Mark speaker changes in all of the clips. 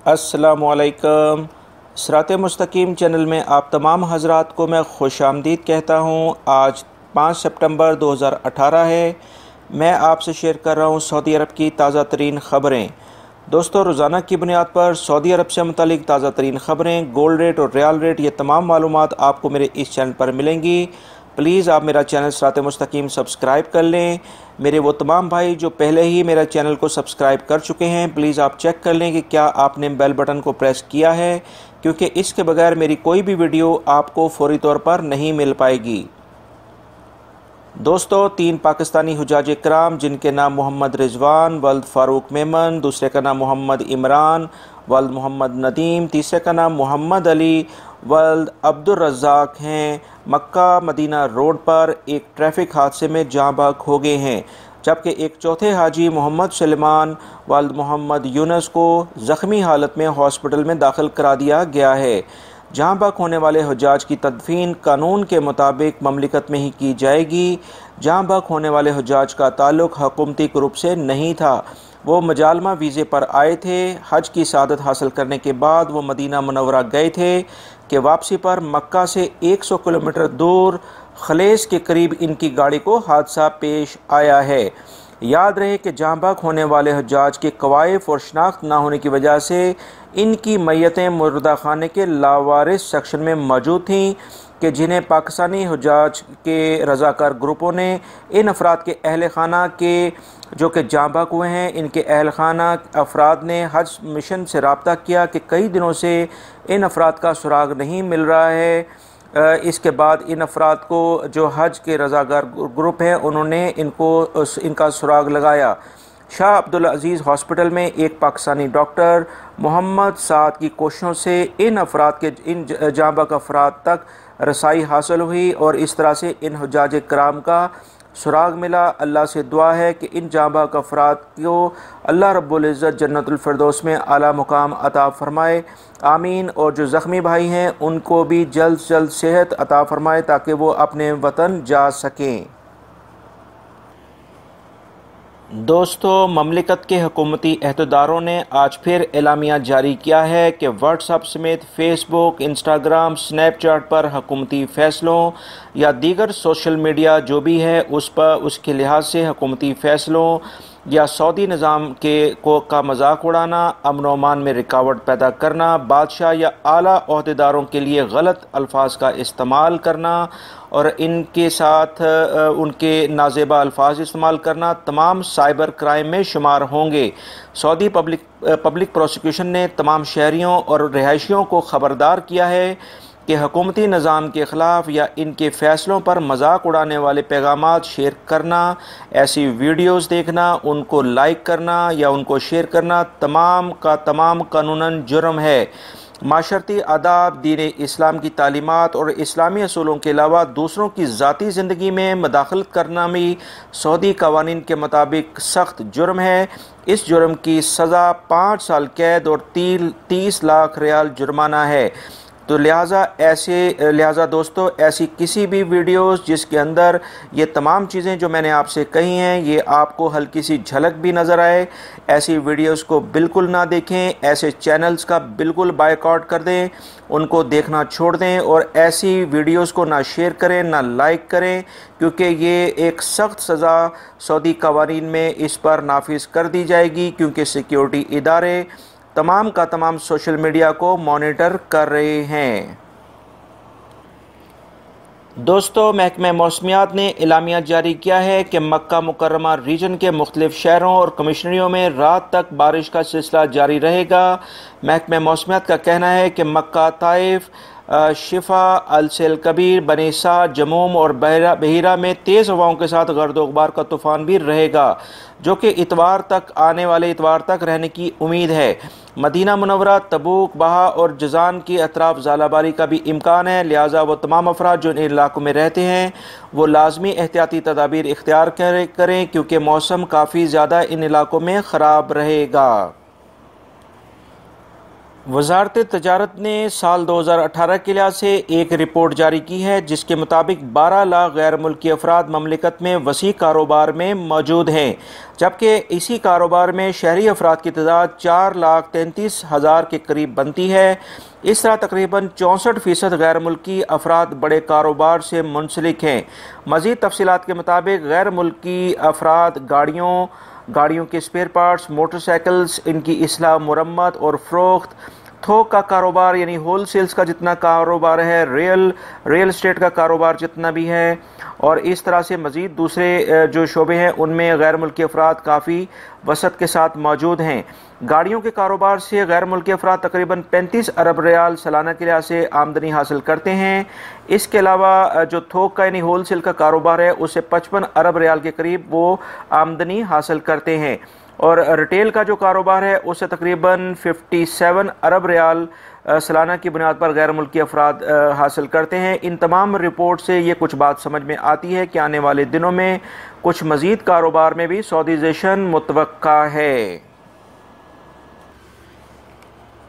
Speaker 1: अस्सलामुअलैकुम। सिरात मुस्तकीम चैनल में आप तमाम हज़रात को मैं खुशामदीद कहता हूँ। आज 5 सितंबर 2018 है। मैं आपसे शेयर कर रहा हूँ सऊदी अरब की ताज़ा तरीन ख़बरें। दोस्तों, रोज़ाना की बुनियाद पर सऊदी अरब से मुतालिक ताज़ा तरीन ख़बरें, गोल्ड रेट और रियाल रेट, ये तमाम मालूमात आपको मेरे इस चैनल पर मिलेंगी। प्लीज़ आप मेरा चैनल सिरात मुस्तकीम सब्सक्राइब कर लें। मेरे वो तमाम भाई जो पहले ही मेरा चैनल को सब्सक्राइब कर चुके हैं, प्लीज़ आप चेक कर लें कि क्या आपने बेल बटन को प्रेस किया है, क्योंकि इसके बगैर मेरी कोई भी वीडियो आपको फौरी तौर पर नहीं मिल पाएगी। दोस्तों, 3 पाकिस्तानी हुज्जाज इकराम जिनके नाम मोहम्मद रिजवान वल्द फ़ारूक मेमन, दूसरे का नाम मोहम्मद इमरान वल्द मोहम्मद नदीम, तीसरे का नाम मोहम्मद अली वल्द अब्दुल रज़ाक हैं, मक्का मदीना रोड पर एक ट्रैफिक हादसे में जाँ बहक हो गए हैं। जबकि एक चौथे हाजी मोहम्मद सलेमान वल्द मोहम्मद यूनुस को ज़ख्मी हालत में हॉस्पिटल में दाखिल करा दिया गया है। जहाँ बहक होने वाले हुज्जाज की तदफीन कानून के मुताबिक ममलिकत में ही की जाएगी। जहाँ बहक होने वाले हुज्जाज का ताल्लुक़ हुकूमती ग्रुप से नहीं था। वो मजालमा वीज़े पर आए थे। हज की सआदत हासिल करने के बाद वो मदीना मुनव्वरा गए थे कि वापसी पर मक्का से 100 किलोमीटर दूर खलेस के करीब इनकी गाड़ी को हादसा पेश आया है। याद रहे कि जाँ बहक होने वाले हुज्जाज के कवायफ और शनाख्त ना होने की वजह से इनकी मैयतें मुर्दा खाने के लावारिस सेक्शन में मौजूद थीं कि जिन्हें पाकिस्तानी हुज्जाज के रज़ाकार ग्रुपों ने इन अफराद के अहल खाना के जो कि जाँ बहक हुए हैं, इनके अहल खाना अफराद ने हज मिशन से रब्ता किया कि कई दिनों से इन अफराद का सुराग नहीं मिल रहा है। इसके बाद इन अफराद को जो हज के रज़ाकार ग्रुप हैं उन्होंने इनका सुराग लगाया। शाह अब्दुल अज़ीज़ हॉस्पिटल में एक पाकिस्तानी डॉक्टर मोहम्मद साद की कोशिशों से इन अफराद के इन जाँ बहक अफराद तक रसाई हासिल हुई और इस तरह से इन हुज्जाज कराम का सुराग मिला। अल्लाह से दुआ है कि इन जाँ बहक अफराद को अल्लाह रब्बुल इज़्ज़त जन्नतुल फ़िरदौस में आला मुकाम अता फ़रमाए, आमीन। और जो ज़ख्मी भाई हैं उनको भी जल्द से जल्द सेहत अता फ़रमाए ताकि वो अपने वतन जा सकें। दोस्तों, ममलिकत के हुकूमती अहदेदारों ने आज फिर एलामिया जारी किया है कि व्हाट्सएप समेत फ़ेसबुक, इंस्टाग्राम, स्नैपचैट पर हुकूमती फ़ैसलों या दीगर सोशल मीडिया जो भी है उस पर उसके लिहाज से हुकूमती फ़ैसलों या सऊदी निज़ाम का मजाक उड़ाना, अमन व अमान में रुकावट पैदा करना, बादशाह या आला ओहदेदारों के लिए गलत अल्फाज का इस्तेमाल करना और इनके साथ उनके नाजेबा अल्फाज इस्तेमाल करना तमाम साइबर क्राइम में शुमार होंगे। सऊदी पब्लिक प्रोसिक्यूशन ने तमाम शहरियों और रिहायशियों को ख़बरदार किया है कि हुकूमती निज़ाम के ख़िलाफ़ या इनके फ़ैसलों पर मजाक उड़ाने वाले पैगामात शेयर करना, ऐसी वीडियोज़ देखना, उनको लाइक करना या उनको शेयर करना तमाम का तमाम कानूनन जुर्म है। माशरती आदाब, दीन इस्लाम की तालीमात और इस्लामी असूलों के अलावा दूसरों की ज़ाती ज़िंदगी में मदाखलत करना भी सऊदी कवानीन के मुताबिक सख्त जुर्म है। इस जुर्म की सज़ा 5 साल कैद और 30 लाख रियाल जुर्माना है। तो लिहाजा दोस्तों, ऐसी किसी भी वीडियोस जिसके अंदर ये तमाम चीज़ें जो मैंने आपसे कही हैं ये आपको हल्की सी झलक भी नज़र आए, ऐसी वीडियोस को बिल्कुल ना देखें। ऐसे चैनल्स का बिल्कुल बायकॉट कर दें, उनको देखना छोड़ दें और ऐसी वीडियोस को ना शेयर करें ना लाइक करें, क्योंकि ये एक सख्त सज़ा सऊदी कवानीन में इस पर नाफिज कर दी जाएगी, क्योंकि सिक्योरिटी इदारे तमाम का तमाम सोशल मीडिया को मॉनिटर कर रहे हैं। दोस्तों, महकमा मौसमियात ने एलामिया जारी किया है कि मक्का मुकर्रमा रीजन के मुख्तलिफ शहरों और कमिश्नरियों में रात तक बारिश का सिलसिला जारी रहेगा। महकमा मौसमियात का कहना है कि मक्का, ताइफ, शिफा, अलसेल कबीर, बनीसा, जमूम और बहीरा में तेज़ हवाओं के साथ गर्द गुबार का तूफ़ान भी रहेगा, जो कि आने वाले इतवार तक रहने की उम्मीद है। मदीना मुनव्वरा, तबूक, बहा और जज़ान की अतराफ ज़ालाबारी का भी इम्कान है। लिहाजा वो तमाम अफराद जो इन इलाकों में रहते हैं वो लाजमी एहतियाती तदाबीर इख्तियार करें, क्योंकि मौसम काफ़ी ज़्यादा इन इलाकों में ख़राब रहेगा। वज़ारत तजारत ने साल 2018 के लिहाज से एक रिपोर्ट जारी की है, जिसके मुताबिक 12 लाख गैर मुल्की अफराद ममलिकत में वसी कारोबार में मौजूद हैं, जबकि इसी कारोबार में शहरी अफराद की तादाद 4,33,000 के करीब बनती है। इस तरह तकरीबन 64% गैर मुल्की अफराद बड़े कारोबार से मुंसलिक हैं। मज़ीद तफसीलात के मुताबिक गैर मुल्की अफराद गाड़ियों के स्पेयर पार्ट्स, मोटरसाइकिल्स, इनकी इस्लाह, मुरम्मत और फ़रोख्त, थोक का कारोबार यानी होल सेल्स का जितना कारोबार है, रियल एस्टेट का कारोबार जितना भी है, और इस तरह से मज़ीद दूसरे जो शोबे हैं उनमें गैर मुल्की अफराद काफ़ी वसत के साथ मौजूद हैं। गाड़ियों के कारोबार से गैर मुल्की अफराद तकरीबन 35 अरब रियाल सालाना के लिहाज से आमदनी हासिल करते हैं। इसके अलावा जो थोक का यानी होल सेल का कारोबार है उससे 55 अरब रियाल के करीब वो आमदनी हासिल करते हैं, और रिटेल का जो कारोबार है उससे तकरीबन 57 अरब रियाल सालाना की बुनियाद पर गैर मुल्की अफराद हासिल करते हैं। इन तमाम रिपोर्ट से ये कुछ बात समझ में आती है कि आने वाले दिनों में कुछ मज़ीद कारोबार में भी सऊदीज़ेशन मुतवक्का है।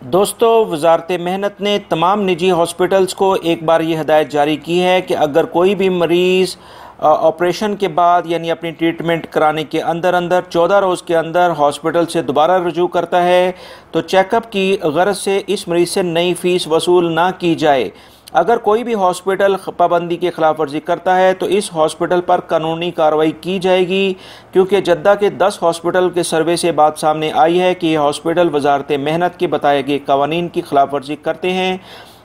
Speaker 1: दोस्तों, वज़ारत मेहनत ने तमाम निजी हॉस्पिटल्स को एक बार ये हदायत जारी की है कि अगर कोई भी मरीज़ ऑपरेशन के बाद यानी अपनी ट्रीटमेंट कराने के अंदर 14 रोज़ के अंदर हॉस्पिटल से दोबारा रुजू करता है तो चेकअप की गरज से इस मरीज़ से नई फ़ीस वसूल ना की जाए। अगर कोई भी हॉस्पिटल पाबंदी की खिलाफ वर्जी करता है तो इस हॉस्पिटल पर कानूनी कार्रवाई की जाएगी, क्योंकि जद्दा के 10 हॉस्पिटल के सर्वे से बात सामने आई है कि ये हॉस्पिटल वज़ारत मेहनत के बताए गए कवानीन की खिलाफ वर्जी करते हैं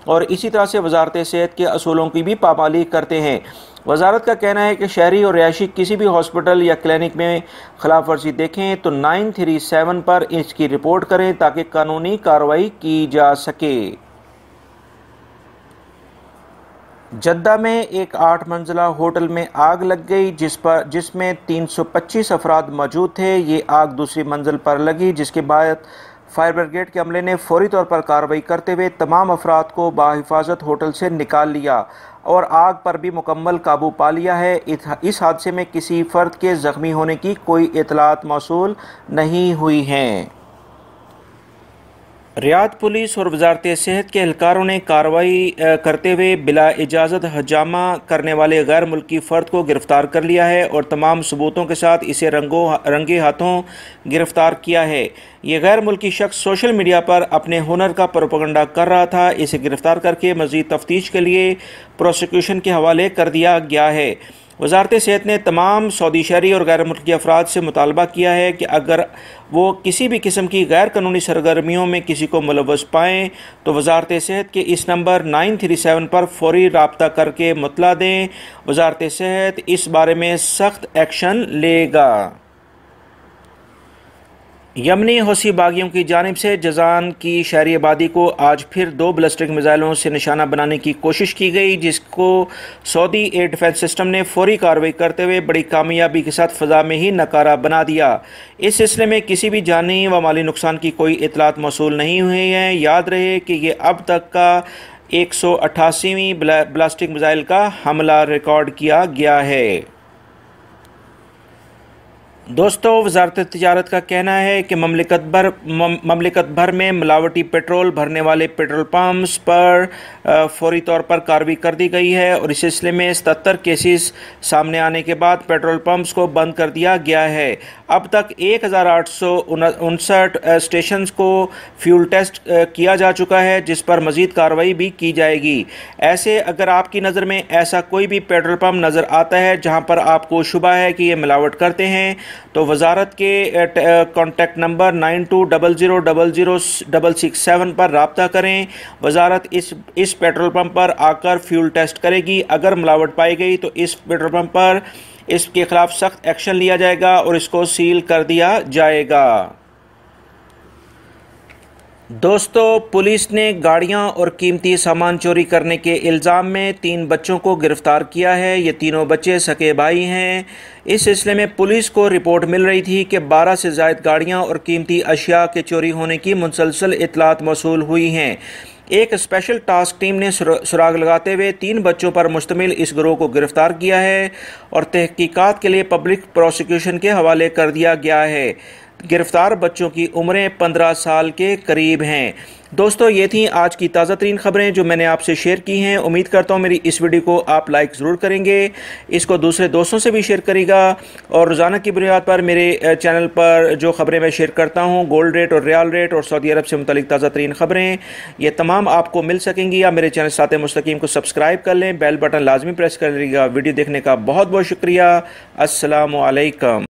Speaker 1: और इसी तरह से वज़ारत सेहत के असूलों की भी पामाली करते हैं। वज़ारत का कहना है कि शहरी और रिहायशी किसी भी हॉस्पिटल या क्लिनिक में खिलाफ वर्जी देखें तो 937 पर इसकी रिपोर्ट करें ताकि कानूनी कार्रवाई की जा सके। जद्दा में एक 8 मंजिला होटल में आग लग गई जिसमें 325 अफराद मौजूद थे। ये आग दूसरी मंजिल पर लगी, जिसके बाद फायर ब्रिगेड के अमले ने फौरी तौर पर कार्रवाई करते हुए तमाम अफराद को बाहिफाजत होटल से निकाल लिया और आग पर भी मुकम्मल काबू पा लिया है। इस हादसे में किसी फ़र्द के ज़ख्मी होने की कोई इतलात मौसूल नहीं हुई हैं। रियाद पुलिस और वज़ारत सेहत के एहलकारों ने कार्रवाई करते हुए बिला इजाज़त हजामा करने वाले गैर मुल्की फ़र्द को गिरफ़्तार कर लिया है और तमाम सबूतों के साथ इसे रंगे हाथों गिरफ़्तार किया है। ये गैर मुल्की शख्स सोशल मीडिया पर अपने हुनर का प्रोपेगेंडा कर रहा था। इसे गिरफ़्तार करके मज़ीद तफ्तीश के लिए प्रोसिक्यूशन के हवाले कर दिया गया है। वज़ारत सेहत ने तमाम सऊदी शहरी और गैर मुल्की अफराद से मुतालबा किया है कि अगर वो किसी भी किस्म की गैर कानूनी सरगर्मियों में किसी को मुलव्वस पाएँ तो वज़ारत सेहत के इस नंबर 937 पर फौरी राब्ता करके मुतला दें। वज़ारत सेहत इस बारे में सख्त एक्शन लेगा। यमनी हौसी बागियों की जानिब से जज़ान की शहरी आबादी को आज फिर 2 बैलिस्टिक मिसाइलों से निशाना बनाने की कोशिश की गई, जिसको सऊदी एयर डिफेंस सिस्टम ने फौरी कार्रवाई करते हुए बड़ी कामयाबी के साथ फ़ज़ा में ही नकारा बना दिया। इस सिलसिले में किसी भी जानी व माली नुकसान की कोई इतलात मौसूल नहीं हुई हैं। याद रहे कि ये अब तक का 188वीं बैलिस्टिक मिसाइल का हमला रिकॉर्ड किया गया है। दोस्तों, वज़ारत तिजारत का कहना है कि ममलिकत भर में मिलावटी पेट्रोल भरने वाले पेट्रोल पंप्स पर फौरी तौर पर कार्रवाई कर दी गई है और इस सिलसिले में 77 केसेस सामने आने के बाद पेट्रोल पंप्स को बंद कर दिया गया है। अब तक 1859 स्टेशंस को फ्यूल टेस्ट किया जा चुका है, जिस पर मज़ीद कार्रवाई भी की जाएगी। ऐसे अगर आपकी नज़र में ऐसा कोई भी पेट्रोल पंप नज़र आता है जहां पर आपको शुबा है कि ये मिलावट करते हैं तो वज़ारत के कॉन्टैक्ट नंबर 9200000667 पर रब्ता करें। वज़ारत इस पेट्रोल पंप पर आकर फ्यूल टेस्ट करेगी। अगर मिलावट पाई गई तो इस पेट्रोल पंप पर इसके खिलाफ सख्त एक्शन लिया जाएगा और इसको सील कर दिया जाएगा। दोस्तों, पुलिस ने गाड़ियां और कीमती सामान चोरी करने के इल्ज़ाम में 3 बच्चों को गिरफ़्तार किया है। ये तीनों बच्चे सगे भाई हैं। इस सिलसिले में पुलिस को रिपोर्ट मिल रही थी कि 12 से ज़ायद गाड़ियां और कीमती अशिया के चोरी होने की मुसलसल इतलात मौसूल हुई हैं। एक स्पेशल टास्क टीम ने सुराग लगाते हुए 3 बच्चों पर मुश्तमिल इस गिरोह को गिरफ़्तार किया है और तहकीकात के लिए पब्लिक प्रोसिक्यूशन के हवाले कर दिया गया है। गिरफ्तार बच्चों की उम्रें 15 साल के करीब हैं। दोस्तों, ये थी आज की ताज़ा तरीन ख़बरें जो मैंने आपसे शेयर की हैं। उम्मीद करता हूँ मेरी इस वीडियो को आप लाइक ज़रूर करेंगे, इसको दूसरे दोस्तों से भी शेयर करेगा और रोज़ाना की बुनियाद पर मेरे चैनल पर जो ख़बरें मैं शेयर करता हूँ, गोल्ड रेट और रियाल रेट और सऊदी अरब से मुतल्लिक ताज़ा तरीन ख़बरें, ये तमाम आपको मिल सकेंगी। आप मेरे चैनल साथ मुस्तकीम को सब्सक्राइब कर लें, बेल बटन लाजमी प्रेस कर लीजिएगा। वीडियो देखने का बहुत बहुत शुक्रिया। अस्सलामु अलैकुम।